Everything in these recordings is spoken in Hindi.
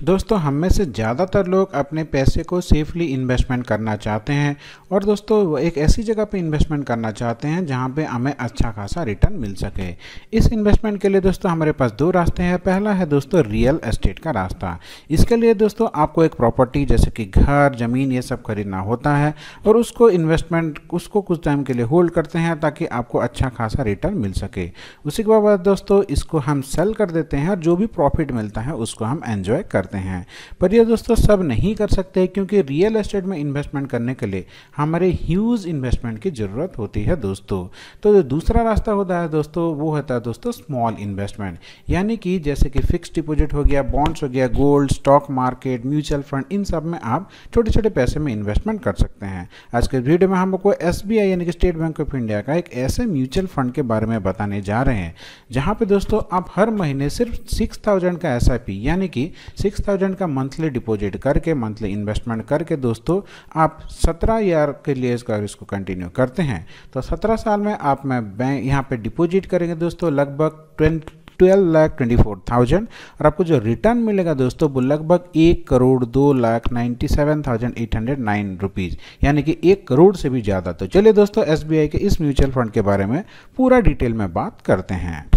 दोस्तों हम में से ज़्यादातर लोग अपने पैसे को सेफली इन्वेस्टमेंट करना चाहते हैं और दोस्तों वो एक ऐसी जगह पे इन्वेस्टमेंट करना चाहते हैं जहां पे हमें अच्छा खासा रिटर्न मिल सके। इस इन्वेस्टमेंट के लिए दोस्तों हमारे पास दो रास्ते हैं। पहला है दोस्तों रियल एस्टेट का रास्ता। इसके लिए दोस्तों आपको एक प्रॉपर्टी जैसे कि घर, ज़मीन ये सब खरीदना होता है और उसको कुछ टाइम के लिए होल्ड करते हैं ताकि आपको अच्छा खासा रिटर्न मिल सके। उसी के बाद दोस्तों इसको हम सेल कर देते हैं और जो भी प्रॉफिट मिलता है उसको हम एंजॉय करते हैं। पर ये दोस्तों सब नहीं कर सकते क्योंकि रियल एस्टेट में इन्वेस्टमेंट करने के लिए हमारे ह्यूज इन्वेस्टमेंट की ज़रूरत होती है दोस्तों। तो जो दूसरा रास्ता होता है दोस्तों वो होता है दोस्तों स्मॉल इन्वेस्टमेंट, यानी कि जैसे कि फिक्स डिपॉजिट हो गया, बॉन्ड्स हो गया, gold, stock market, mutual fund, इन सब में आप छोटे छोटे पैसे में इन्वेस्टमेंट कर सकते हैं। आज के वीडियो में हम आपको SBI यानी कि स्टेट बैंक ऑफ इंडिया का एक ऐसे म्यूचुअल फंड के बारे में बताने जा रहे हैं जहां पे दोस्तों आप हर महीने सिर्फ 6000 का SIP यानी कि 6000 का मंथली डिपॉजिट करके, मंथली इन्वेस्टमेंट करके दोस्तों आप 17 ईयर के लिए इसको कंटिन्यू करते हैं तो 17 साल में आप बैंक यहाँ पे डिपॉजिट करेंगे दोस्तों लगभग 12,24,000 और आपको जो रिटर्न मिलेगा दोस्तों वो लगभग 1,02,97,809 रुपीज़, यानी कि 1 करोड़ से भी ज़्यादा। तो चलिए दोस्तों SBI के इस म्यूचुअल फंड के बारे में पूरा डिटेल में बात करते हैं।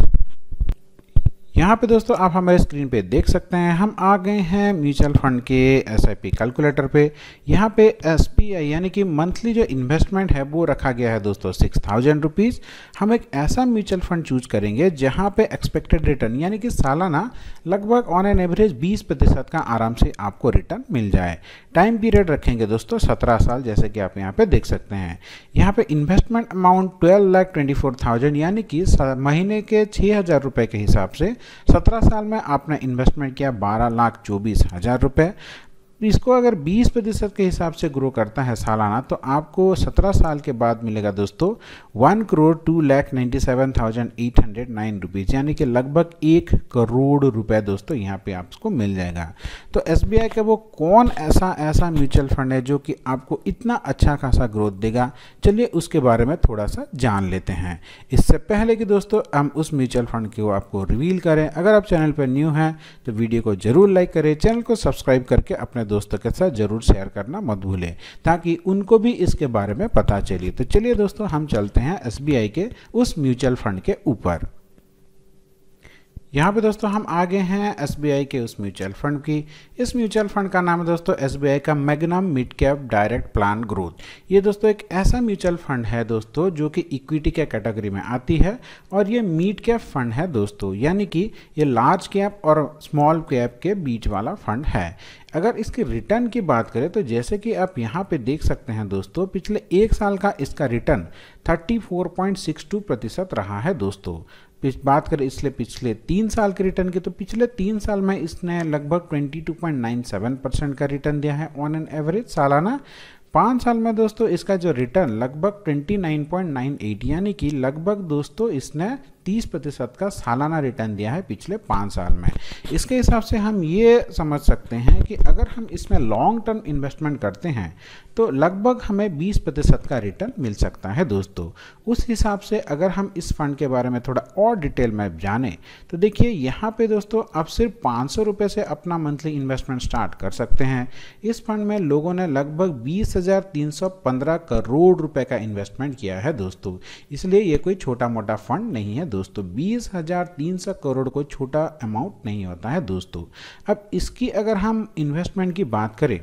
यहाँ पे दोस्तों आप हमारे स्क्रीन पे देख सकते हैं हम आ गए हैं म्यूचुअल फंड के SIP कैलकुलेटर पे। यहाँ पे SBI यानी कि मंथली जो इन्वेस्टमेंट है वो रखा गया है दोस्तों 6000 रुपीज़। हम एक ऐसा म्यूचुअल फंड चूज करेंगे जहाँ पे एक्सपेक्टेड रिटर्न यानी कि सालाना लगभग ऑन एन एवरेज 20% का आराम से आपको रिटर्न मिल जाए। टाइम पीरियड रखेंगे दोस्तों 17 साल, जैसे कि आप यहाँ पे देख सकते हैं। यहाँ पे इन्वेस्टमेंट अमाउंट 12,24,000 यानी कि महीने के 6000 रुपये के हिसाब से 17 साल में आपने इन्वेस्टमेंट किया 12,24,000 रुपये। इसको अगर 20% के हिसाब से ग्रो करता है सालाना तो आपको 17 साल के बाद मिलेगा दोस्तों 1,02,97,809 रुपीज़, यानी कि लगभग 1 करोड़ रुपए दोस्तों यहाँ पे आपको मिल जाएगा। तो SBI का वो कौन ऐसा म्यूचुअल फंड है जो कि आपको इतना अच्छा खासा ग्रोथ देगा, चलिए उसके बारे में थोड़ा सा जान लेते हैं। इससे पहले कि दोस्तों हम उस म्यूचुअल फंड को आपको रिवील करें, अगर आप चैनल पर न्यू हैं तो वीडियो को जरूर लाइक करें, चैनल को सब्सक्राइब करके अपने दोस्तों के साथ जरूर शेयर करना मत भूलें ताकि उनको भी इसके बारे में पता चले। तो चलिए दोस्तों हम चलते हैं SBI के उस म्यूचुअल फंड के ऊपर। यहाँ पे दोस्तों हम आ गए हैं SBI के उस म्यूचुअल फंड की। इस म्यूचुअल फंड का नाम है दोस्तों SBI का magnum mid cap direct plan growth. ये दोस्तों एक ऐसा म्यूचुअल फंड है दोस्तों जो कि इक्विटी के कैटेगरी में आती है और ये मिड कैप फंड है दोस्तों, यानी कि ये लार्ज कैप और स्मॉल कैप के बीच वाला फंड है। अगर इसके रिटर्न की बात करें तो जैसे कि आप यहाँ पे देख सकते हैं दोस्तों, पिछले 1 साल का इसका रिटर्न 34.62% रहा है दोस्तों। बात करें इसलिए पिछले 3 साल के रिटर्न की तो पिछले 3 साल में इसने लगभग 22.97% का रिटर्न दिया है ऑन एन एवरेज सालाना। 5 साल में दोस्तों इसका जो रिटर्न लगभग 29.98 यानी कि लगभग दोस्तों इसने 30% का सालाना रिटर्न दिया है पिछले 5 साल में। इसके हिसाब से हम ये समझ सकते हैं कि अगर हम इसमें लॉन्ग टर्म इन्वेस्टमेंट करते हैं तो लगभग हमें 20% का रिटर्न मिल सकता है दोस्तों। उस हिसाब से अगर हम इस फंड के बारे में थोड़ा और डिटेल में जानें तो देखिए यहाँ पे दोस्तों आप सिर्फ 500 रुपये से अपना मंथली इन्वेस्टमेंट स्टार्ट कर सकते हैं। इस फंड में लोगों ने लगभग 20,315 करोड़ रुपए का इन्वेस्टमेंट किया है दोस्तों, इसलिए ये कोई छोटा मोटा फंड नहीं है दोस्तों। 20,300 करोड़ कोई छोटा अमाउंट नहीं होता है दोस्तों। अब इसकी अगर हम इन्वेस्टमेंट की बात करें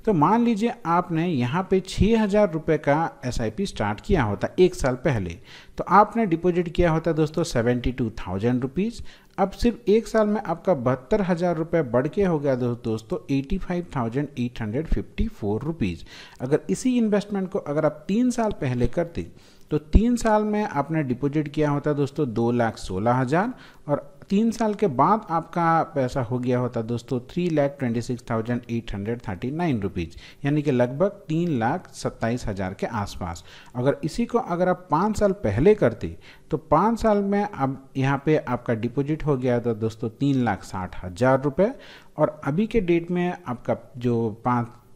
तो मान लीजिए आपने यहाँ पे 6,000 रुपये का SIP स्टार्ट किया होता 1 साल पहले, तो आपने डिपॉजिट किया होता दोस्तों 72,000 रुपीज़। अब सिर्फ 1 साल में आपका 72,000 रुपये बढ़ के हो गया दोस्तों 85,854 रुपीज़। अगर इसी इन्वेस्टमेंट को अगर आप 3 साल पहले करते तो 3 साल में आपने डिपॉजिट किया होता दोस्तों 2,16,000 और 3 साल के बाद आपका पैसा हो गया होता दोस्तों 3,26,839 रुपीज़, यानी कि लगभग 3,27,000 के आसपास। अगर इसी को अगर आप 5 साल पहले करते तो 5 साल में अब यहाँ पे आपका डिपॉजिट हो गया था दोस्तों 3,60,000 रुपये और अभी के डेट में आपका जो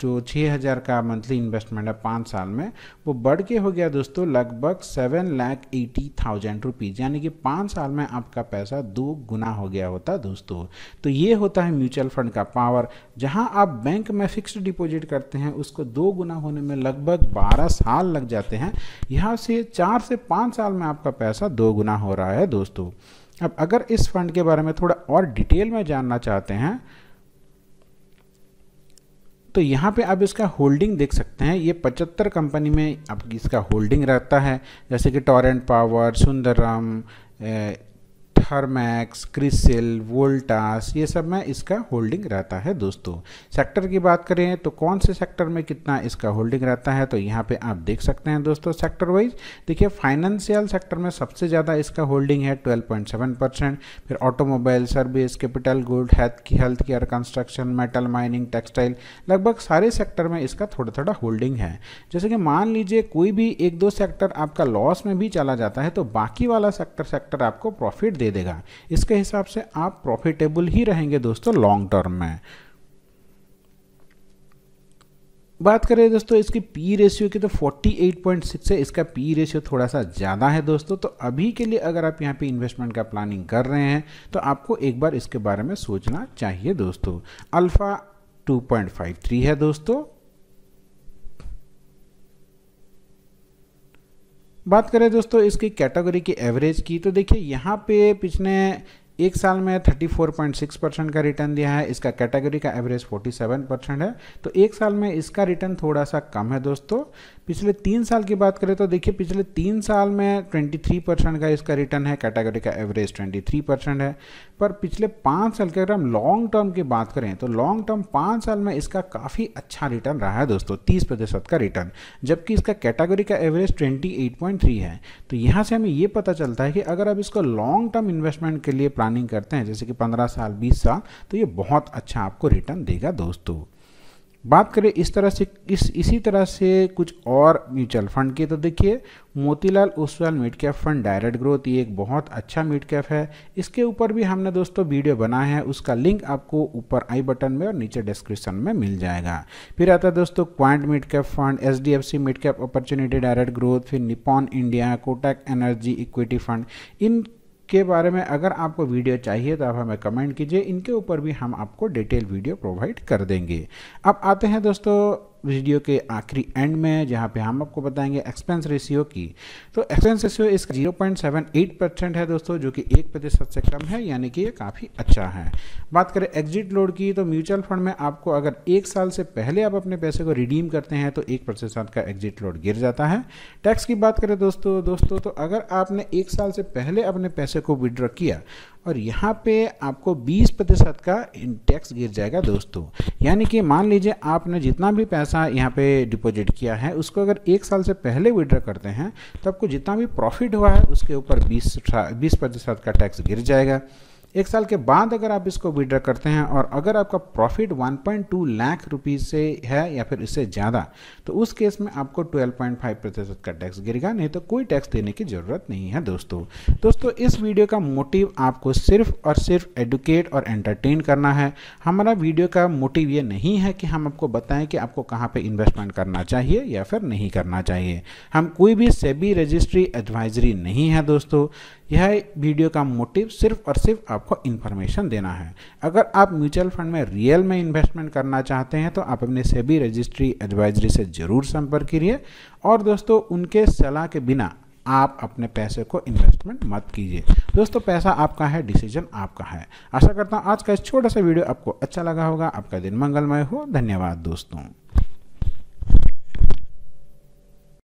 जो 6,000 का मंथली इन्वेस्टमेंट है 5 साल में, वो बढ़ के हो गया दोस्तों लगभग 7,80,000 रुपीज़, यानी कि 5 साल में आपका पैसा 2 गुना हो गया होता दोस्तों। तो ये होता है म्यूचुअल फंड का पावर। जहां आप बैंक में फिक्स्ड डिपॉजिट करते हैं उसको 2 गुना होने में लगभग 12 साल लग जाते हैं, यहाँ से 4 से 5 साल में आपका पैसा 2 गुना हो रहा है दोस्तों। अब अगर इस फंड के बारे में थोड़ा और डिटेल में जानना चाहते हैं तो यहाँ पे आप इसका होल्डिंग देख सकते हैं। ये 75 कंपनी में आप इसका होल्डिंग रहता है, जैसे कि टोरेंट पावर, सुंदरम, थर्मैक्स, क्रिसिल, वोल्टास, ये सब में इसका होल्डिंग रहता है दोस्तों। सेक्टर की बात करें तो कौन से सेक्टर में कितना इसका होल्डिंग रहता है तो यहाँ पे आप देख सकते हैं दोस्तों सेक्टर वाइज। देखिए फाइनेंशियल सेक्टर में सबसे ज़्यादा इसका होल्डिंग है 12.7%, फिर automobile, service, capital good, health care, construction, metal, mining, textile, लगभग सारे सेक्टर में इसका थोड़ा थोड़ा होल्डिंग है। जैसे कि मान लीजिए कोई भी 1-2 सेक्टर आपका लॉस में भी चला जाता है तो बाकी वाला सेक्टर आपको प्रॉफिट दे देगा। इसके हिसाब से आप प्रॉफिटेबल ही रहेंगे दोस्तों लॉन्ग टर्म में। बात करें दोस्तों इसकी पी रेशियो की तो 48.6 है, इसका पी रेशियो थोड़ा सा ज़्यादा है दोस्तों। तो अभी के लिए अगर आप यहाँ पे इन्वेस्टमेंट का प्लानिंग कर रहे हैं तो आपको एक बार इसके बारे में सोचना चाहिए दोस्तों। अल्फा 2.53 है दोस्तों। बात करें दोस्तों इसकी कैटेगरी की एवरेज की तो देखिए यहाँ पे पिछले 1 साल में 34.6% का रिटर्न दिया है। इसका कैटेगरी का एवरेज 47% है, तो 1 साल में इसका रिटर्न थोड़ा सा कम है दोस्तों। पिछले 3 साल की बात करें तो देखिए पिछले 3 साल में 23% का इसका रिटर्न है, कैटेगरी का एवरेज 23% है। पर पिछले 5 साल के अगर हम लॉन्ग टर्म की बात करें तो लॉन्ग टर्म 5 साल में इसका काफ़ी अच्छा रिटर्न रहा है दोस्तों, 30% का रिटर्न, जबकि इसका कैटेगरी का एवरेज 28.3 है। तो यहाँ से हमें ये पता चलता है कि अगर आप इसको लॉन्ग टर्म इन्वेस्टमेंट के लिए प्लानिंग करते हैं जैसे कि 15 साल 20 साल तो ये बहुत अच्छा आपको रिटर्न देगा दोस्तों। बात करें इसी तरह से कुछ और म्यूचुअल फंड की तो देखिए Motilal Oswal mid cap fund direct growth, ये एक बहुत अच्छा मिड कैप है। इसके ऊपर भी हमने दोस्तों वीडियो बनाया है, उसका लिंक आपको ऊपर आई बटन में और नीचे डिस्क्रिप्शन में मिल जाएगा। फिर आता है दोस्तों quant mid cap fund, HDFC mid cap opportunity direct growth, फिर Nippon India, Kotak energy equity fund. इन के बारे में अगर आपको वीडियो चाहिए तो आप हमें कमेंट कीजिए, इनके ऊपर भी हम आपको डिटेल वीडियो प्रोवाइड कर देंगे। अब आते हैं दोस्तों वीडियो के आखिरी एंड में जहां पे हम आपको बताएंगे एक्सपेंस रेशियो की। तो एक्सपेंस रेशियो इसका 0.78% है दोस्तों, जो कि 1% से कम है, यानी कि ये काफ़ी अच्छा है। बात करें एग्जिट लोड की तो म्यूचुअल फंड में आपको अगर 1 साल से पहले आप अपने पैसे को रिडीम करते हैं तो 1% का एग्जिट लोड गिर जाता है। टैक्स की बात करें दोस्तों तो अगर आपने 1 साल से पहले अपने पैसे को विड्रॉ किया और यहाँ पे आपको 20% का टैक्स गिर जाएगा दोस्तों। यानी कि मान लीजिए आपने जितना भी पैसा यहाँ पे डिपॉजिट किया है उसको अगर 1 साल से पहले विड्रॉ करते हैं तो आपको जितना भी प्रॉफिट हुआ है उसके ऊपर 20% का टैक्स गिर जाएगा। 1 साल के बाद अगर आप इसको विड्रॉ करते हैं और अगर आपका प्रॉफिट 1.2 लाख रुपीज़ से है या फिर इससे ज़्यादा तो उस केस में आपको 12.5% का टैक्स गिरेगा, नहीं तो कोई टैक्स देने की ज़रूरत नहीं है दोस्तों। इस वीडियो का मोटिव आपको सिर्फ और सिर्फ एडुकेट और एंटरटेन करना है। हमारा वीडियो का मोटिव ये नहीं है कि हम आपको बताएं कि आपको कहाँ पे इन्वेस्टमेंट करना चाहिए या फिर नहीं करना चाहिए। हम कोई भी सेबी रजिस्ट्री एडवाइजरी नहीं है दोस्तों। यह वीडियो का मोटिव सिर्फ और सिर्फ आपको इन्फॉर्मेशन देना है। अगर आप म्यूचुअल फंड में रियल में इन्वेस्टमेंट करना चाहते हैं तो आप अपने सेबी रजिस्ट्री एडवाइजरी से ज़रूर संपर्क कीजिए और दोस्तों उनके सलाह के बिना आप अपने पैसे को इन्वेस्टमेंट मत कीजिए। दोस्तों पैसा आपका है, डिसीजन आपका है। आशा करता हूँ आज का इस छोटा सा वीडियो आपको अच्छा लगा होगा। आपका दिन मंगलमय हो। धन्यवाद दोस्तों।